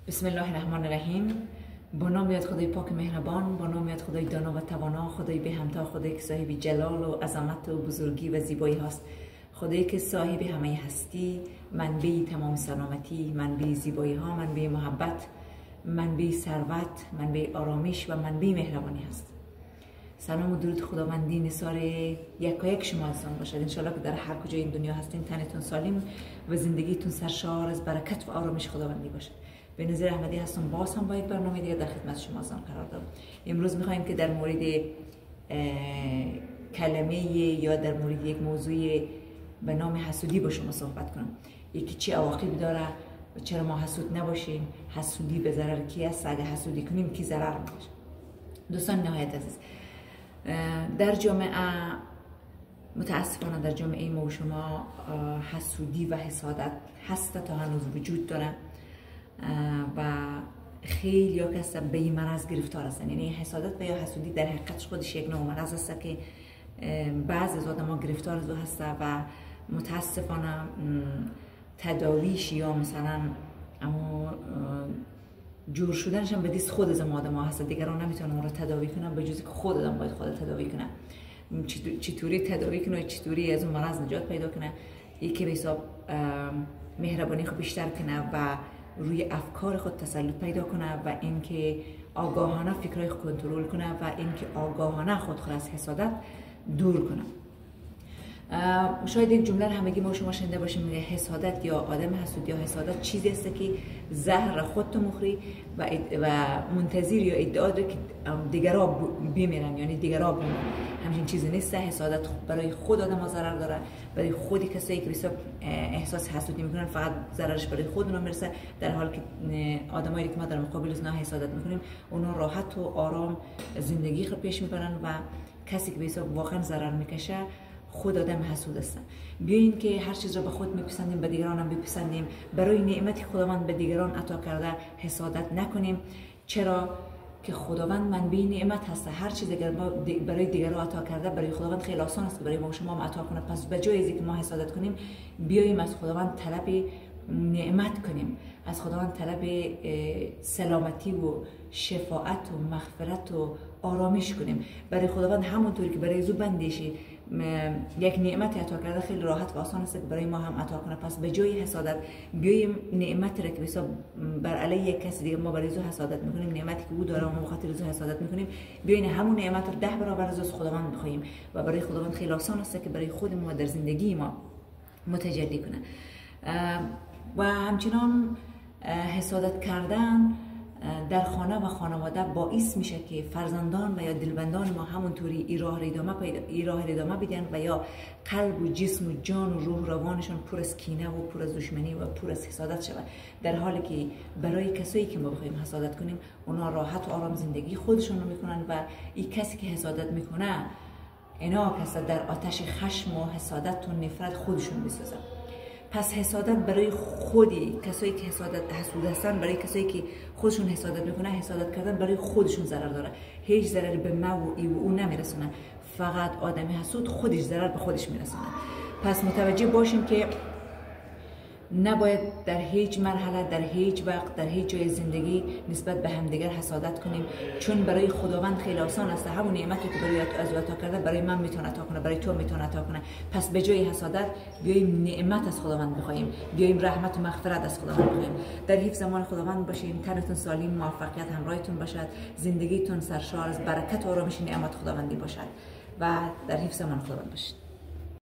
بسم الله الرحمن الرحیم. با نام یاد خدای پاک مهربان، با نام یاد خدای دانا و توانا، خدای به همتا، خدایی که صاحب جلال و عظمت و بزرگی و زیبایی هست، خدایی که صاحب همه هستی، منبع تمام سلامتی، منبع زیبایی ها، منبع محبت، منبع ثروت، منبع آرامش و منبع مهربانی هست. سلام و درود خداوندی نثار یکایک شما عزیزان باشد. انشالله که در هر کجای این دنیا هستین تنتون سالم و زندگیتون سرشار از برکت و آرامش خداوندی باشد. به نظر احمدی هستم، باز هم با یک برنامه دیگه در خدمت شما عزیزان قرار دارم. امروز میخوایم که در مورد کلمه یا در مورد یک موضوع به نام حسودی با شما صحبت کنم. یکی چه عواقبی داره و چرا ما حسود نباشیم، حسودی به ضرر کی است، اگه حسودی کنیم کی ضرر میکشه. دوستان نهایت عزیز، در جامعه متاسفانه در جامعه ما و شما حسودی و حسادت هست تا هنوز وجود داره و خیلی ها کس به این مرض گرفتار هستن. یعنی حسادت و یا حسودی در حقیقت خودش یک نوع مرض است که بعضی از آدم گرفتار از او هست و متاسفانه تداویش یا مثلا اما جور شدنش هم به دست خود از آدم ها هست. دیگران نمیتونن اون رو تداوی کنن به جزی که خود آدم باید خود تداوی کنه. چطوری تداوی کنه، چطوری از اون مرض نجات پیدا کنه؟ یکی به حساب مهربانی خود بیشتر کنه و روی افکار خود تسلط پیدا کنه و اینکه آگاهانه فکرای خود کنترل کنه و اینکه آگاهانه خود از حسادت دور کنه. شاید یک جمله همگی ما شما شنیده باشیم، میگه حسادت یا آدم حسود یا حسادت چیزی است که زهر خودت مخوری و منتظر یا ادعا داره که دیگرها بمیرن، یعنی دیگرها بمیرن. همچین چیزی نیست. حسادت برای خود آدم ها ضرر داره، برای خودی کسایی که بسیار احساس حسودی میکنن فقط ضررش برای خود اونا میرسه، در حالی که آدمایی که ما در مقابل اونا حسادت میکنیم اونا راحت و آرام زندگی خود پیش میبرن و کسی که بسیار واقعا ضرر میکشه خود آدم حسود هستن. بیاین که هر چیز را به خود میپسندیم به دیگران هم بپسندیم. برای نعمتی خداوند به دیگران عطا کرده حسادت نکنیم، چرا که خداوند منبع نعمت هست. هر چیز اگر ما برای دیگران عطا کرده برای خداوند خیلی آسان است که برای ما شما هم عطا کنه. پس به جای اینکه ما حسادت کنیم بیاییم از خداوند طلب نعمت کنیم، از خداوند طلب سلامتی و شفاعت و مغفرت و آرامش کنیم. برای خداوند همونطوری که برای زو بندشی یک نعمت عطا کرده خیلی راحت و آسان است که برای ما هم عطا کنه. پس به جای حسادت بیایم نعمت را که بسیار بر علیه یک کسی دیگه ما برای زو حسادت میکنیم، نعمتی که او داره و ما بخاطر زو حسادت میکنیم، بیاین همون نعمت رو 10 برابر از خداوند بخوایم و برای خداوند خیلی آسان است که برای خود ما در زندگی ما متجلی کنه. و همچنان حسادت کردن در خانه و خانواده باعث میشه که فرزندان و یا دلبندان ما همونطوری ای راه ادامه بدن و یا قلب و جسم و جان و روح روانشان پر از کینه و پر از دشمنی و پر از حسادت شود، در حالی که برای کسایی که ما بخوایم حسادت کنیم اونا راحت و آرام زندگی خودشون رو میکنن و این کسی که حسادت میکنه اینا کسا در آتش خشم و حسادت و نفرت خودشون میسازن. پس حسادت برای خودی کسایی که حسود هستن، برای کسایی که خودشون حسادت میکنن، حسادت کردن برای خودشون ضرر داره، هیچ ضرری به ما و او نمیرسونه. فقط آدم حسود خودش ضرر به خودش میرسونه. پس متوجه باشیم که نباید در هیچ مرحله، در هیچ وقت، در هیچ جای زندگی نسبت به همدیگر حسادت کنیم، چون برای خداوند خیلی آسان است. همون نعمتی که برای از عطا کرده برای من میتونه عطا کنه، برای تو میتونه عطا کنه. پس به جای حسادت بیایم نعمت از خداوند بخوایم، بیایم رحمت و مغفرت از خداوند بخوایم. در حفظ امان خداوند باشیم. تنتون سالم، موفقیت همراهتون باشد، زندگیتون سرشار از برکت و آرامش نعمت خداوندی باشد و در حفظ امان خداوند باشید.